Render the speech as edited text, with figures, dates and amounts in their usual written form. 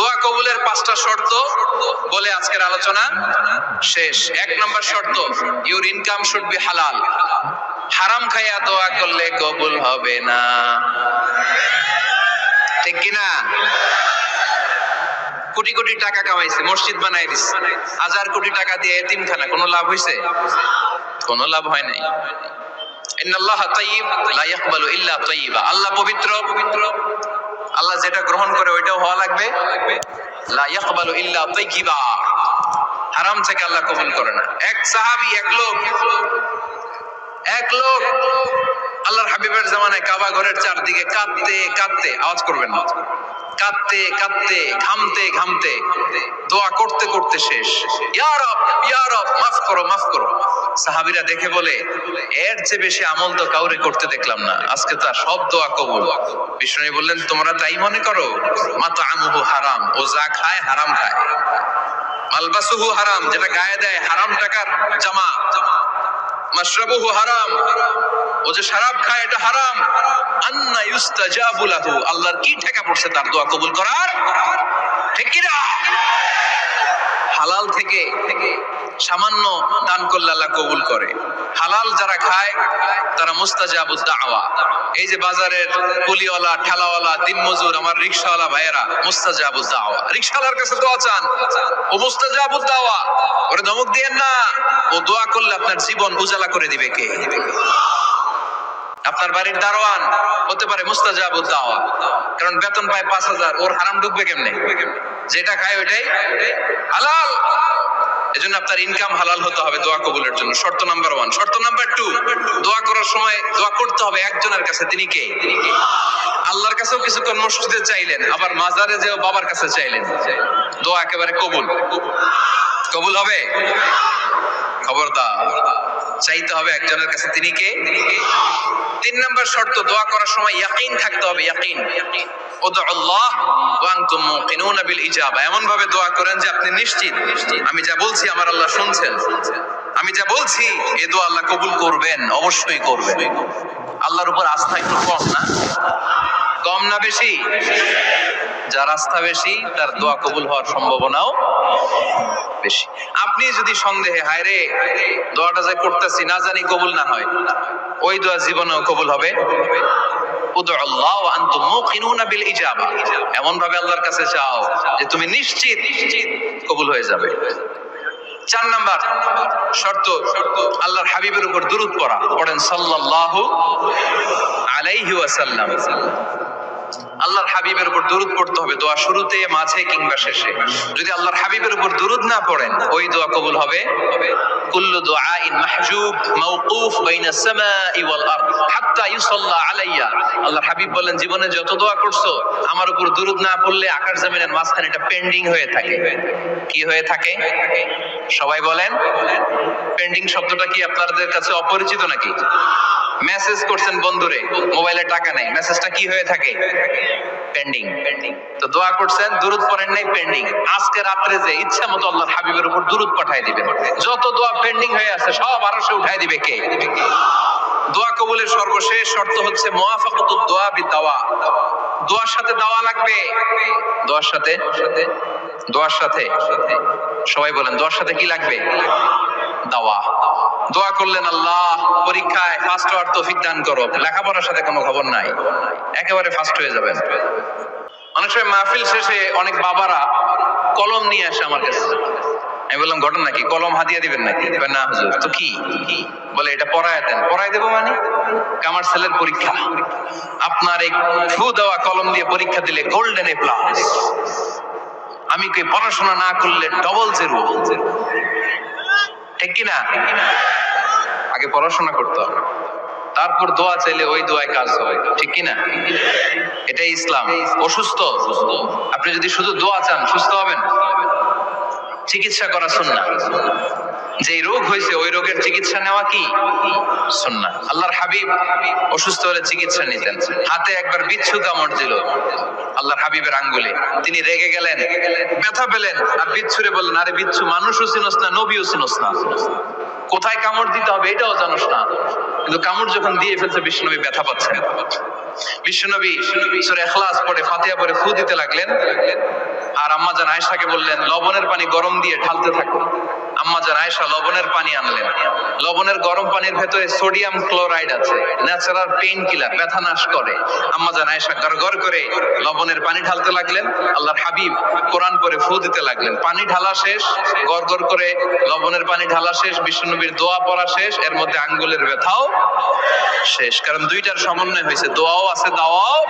দোয়া কবুলের 5টা শর্ত বলে আজকের আলোচনা শেষ। 1 নম্বর শর্ত, ইউর ইনকাম শুড বি হালাল। হারাম খাইয়া দোয়া করলে কবুল হবে না, ঠিক কিনা? কোটি কোটি টাকা কামাইছে, মসজিদ বানাই দিছে, 1000 কোটি টাকা দিয়ে এতিমখানা, কোনো লাভ হইছে? কোনো লাভ হয় নাই। ইন্নাল্লাহা তাইয়্যিব লা ইয়াকবালু ইল্লা তাইয়্যিবা। আল্লাহ পবিত্র, আল্লাহ যেটা গ্রহণ করে ওইটাও হওয়া লাগবে। লা ইয়াকবালু ইল্লা তাইয়্যিবা, হারাম থেকে আল্লাহ কবুল করে না। এক সাহাবী, এক লোক আল্লাহর হাবিবের জামানায় কাবা ঘরের চারদিকে কাঁদতে কাঁদতে, আওয়াজ করবেন না, কাঁদতে কাঁদতে, ঘামতে ঘামতে, দোয়া করতে করতে শেষ। ইয়া রব, ইয়া রব, মাফ করো, মাফ করো। সাহাবীরা দেখে বলে, এর চেয়ে বেশি আমল তো কাউরে করতে দেখলাম না, আজকে তার সব দোয়া কবুল। বিষ্ণু বললেন, তোমরা তাই মনে করো? মাতআমুহু হারাম, ও যা খায় হারাম খায়। মালবাসুহু হারাম, যেটা গায়ে দেয় হারাম টাকার জামা। মাশরাবুহু হারাম, ও যে শরাব খায় এটা হারাম। আন্না ইউস্তাজাবু লাহু, আল্লাহর কি ঠেকা পড়ছে তার দোয়া কবুল করার? ঠিক কি না? হালাল থেকে সামান্য দান করলে আল্লাহ কবুল করে। হালাল যারা খায় তারা মুস্তাজাবুদ দাওয়া। এই যে বাজারের কুলিওয়ালা, ঠেলাওয়ালা, দিনমজুর, আমার রিকশাওয়ালা ভাইয়েরা, মুস্তাজাবুদ দাওয়া। রিকশাওয়ালার কাছে দোয়া চান, ও মুস্তাজাবুদ দাওয়া। ওরে ধমক দিয়েন না, ও দোয়া করলে আপনার জীবন উজালা করে দিবে কে? আপনার বাড়ির দারোয়ান হতে পারে মুস্তাজাবুদ দাওয়া, কারণ বেতন পায় 5000, ওর হারাম ঢুকবে কেমনে? যেটা খায় ওইটাই হালাল। এজন্য আপনার ইনকাম হালাল হতে হবে দোয়া কবুলের জন্য। শর্ত নাম্বার 1। শর্ত নাম্বার 2, দোয়া করার সময় দোয়া করতে হবে একজনের কাছে। তিনি কে? আল্লাহর কাছেও কিছুক্ষণ মসজিদে চাইলেন, আবার মাজারে যেও বাবার কাছে চাইলেন, দোয়া একেবারে কবুল। কবুল হবে? খবরদার, চাইতে হবে একজনের কাছে। তিনি কে? 3 নম্বর শর্ত, দোয়া করার সময় ইয়াকিন থাকতে হবে। ইয়াকিন, উদউল্লাহ ওয়া আনতুম মুকিনুনা বিল ইজাবা। এমন ভাবে দোয়া করেন যে আপনি নিশ্চিত, আমি যা বলছি আমার আল্লাহ শুনছেন, আমি যা বলছি এই দোয়া আল্লাহ কবুল করবেন, অবশ্যই করবেন। আল্লাহর উপর আস্থা একটু কম না? কম না বেশি? যার আস্থা বেশি তার দোয়া কবুল হওয়ার সম্ভাবনাও বেশি। আপনি যদি সন্দেহে, হায় রে দোয়াটা যে করতেছি না জানি কবুল না হয়, ওই দোয়া জীবনেও কবুল হবে। উদউল্লাহ ওয়া আনতুম মুকিনুনা বিল ইজাবা, এমন ভাবে আল্লাহর কাছে চাও যে তুমি নিশ্চিত কবুল হয়ে যাবে। 4 নাম্বার শর্ত, আল্লাহর হাবিবের উপর দুরূদ পড়া। পড়েন সাল্লাল্লাহু আলাইহি ওয়াসাল্লাম। আল্লাহর হাবিবের উপর দুরূদ পড়তে হবে দোয়া শুরুতে, মাঝে কিংবা শেষে। যদি আল্লাহর হাবিবের উপর দুরূদ না পড়েন, ওই দোয়া কবুল হবে। কুল্লু দুআইন মাহজুব মাওকুফ বাইনা সামাই ওয়াল আরদ হাত্তা ইউসাল্লা আলাইয়া। আল্লাহর হাবিব বলেন, জীবনে যত দোয়া করছো আমার উপর দুরূদ না পড়লে আকাশ জমিনের মাঝখানে এটা পেন্ডিং হয়ে থাকে। কি হয়ে থাকে? সবাই বলেন। পেন্ডিং শব্দটা কি আপনাদের কাছে অপরিচিত নাকি? মেসেজ করছেন বন্ধুরে, মোবাইলে টাকা নাই, মেসেজটা কি হয়ে থাকে? পেন্ডিং। তো দোয়া করছেন, দুরূদ পড়েন নাই, পেন্ডিং। আজকে রাত্রে যে ইচ্ছা মতো আল্লাহর হাবিবের উপর দুরূদ পাঠায় দিবেন, যত দোয়া পেন্ডিং হয়ে আছে সব আরশে উঠায় দিবে কে? দোয়া কবুলের সর্বশেষ শর্ত হচ্ছে মুওয়াফাকাতুদ দোয়া বিদাওয়া। দোয়ার সাথে দাওয়া লাগবে। দোয়ার সাথে, দোয়ার সাথে, সবাই বলেন, দোয়ার সাথে কি লাগবে? দাওয়া। দোয়া করলেন, আল্লাহ পরীক্ষায় ফার্স্ট হওয়ার তৌফিক দান করো। লেখাপড়ার সাথে কোনো খবর নাই, একেবারে ফার্স্ট হয়ে যাবেন। অনেক সময় মাহফিল শেষে অনেক বাবারা কলম নিয়ে আসে আমার কাছে। আমি বললাম, ঘটনা কি? কলম হাদিয়া দিবেন নাকি? না হুজুর। তো কি? বলে, এটা পড়ায় দেন। পড়ায় দেবো মানে? আমার ছেলের পরীক্ষা, আপনার এই ফু দেওয়া কলম দিয়ে পরীক্ষা দিলে গোল্ডেন এ প্লাস। আমি কি পড়াশোনা না করলে ডবল জিরো? ঠিক কিনা? আগে পড়াশোনা করতে হবে, তারপর দোয়া চাইলে ওই দোয়ায় কাজ হবে। ঠিক কিনা? এটাই ইসলাম। অসুস্থ, আপনি যদি শুধু দোয়া চান সুস্থ হবেন? চিকিৎসা করা সুন্নাহ। যেই রোগ হয়েছে ওই রোগের চিকিৎসা নেওয়া কি সুন্নাহ। আল্লাহর হাবিব অসুস্থ হলে চিকিৎসা নিতেন। হাতে একবার বিচ্ছু কামড় দিল আল্লাহর হাবিবের আঙ্গুলে, তিনি রেগে গেলেন, ব্যথা পেলেন, আর বিচ্ছুরে বললেন, আরে বিচ্ছু, মানুষও চিনস না, নবীও চিনস না, কোথায় কামড় দিতে হবে এটাও জানোস না। কিন্তু কামড় যখন দিয়ে ফেলছে বিশ্বনবী ব্যথা পাচ্ছেন। বিশ্বনবী সূরা ইখলাস পড়ে, ফাতিহা পড়ে ফু দিতে লাগলেন, আর আর আম্মা জান আয়েশাকে বললেন লবণের পানি গরম দিয়ে ঢালতে থাকো। আম্মা জান আয়েশা লবণের পানি আনলেন। লবণের গরম পানির ভেতরে সোডিয়াম ক্লোরাইড আছে, ন্যাচারাল পেইন কিলার, ব্যথা নাশ করে। আম্মা জান আয়েশা গড়গড় করে লবণের পানি ঢালতে লাগলেন। আল্লাহর হাবিব কোরআন পড়ে ফু দিতে লাগলেন। পানি ঢালা শেষ, গড়গড় করে লবণের পানি ঢালা শেষ, বিশ্বনবীর দোয়া পড়া শেষ, এর মধ্যে আঙ্গুলের ব্যথাও শেষ। কারণ দুইটার সমন্বয় হয়েছে, দোয়াও আছে দাওয়াও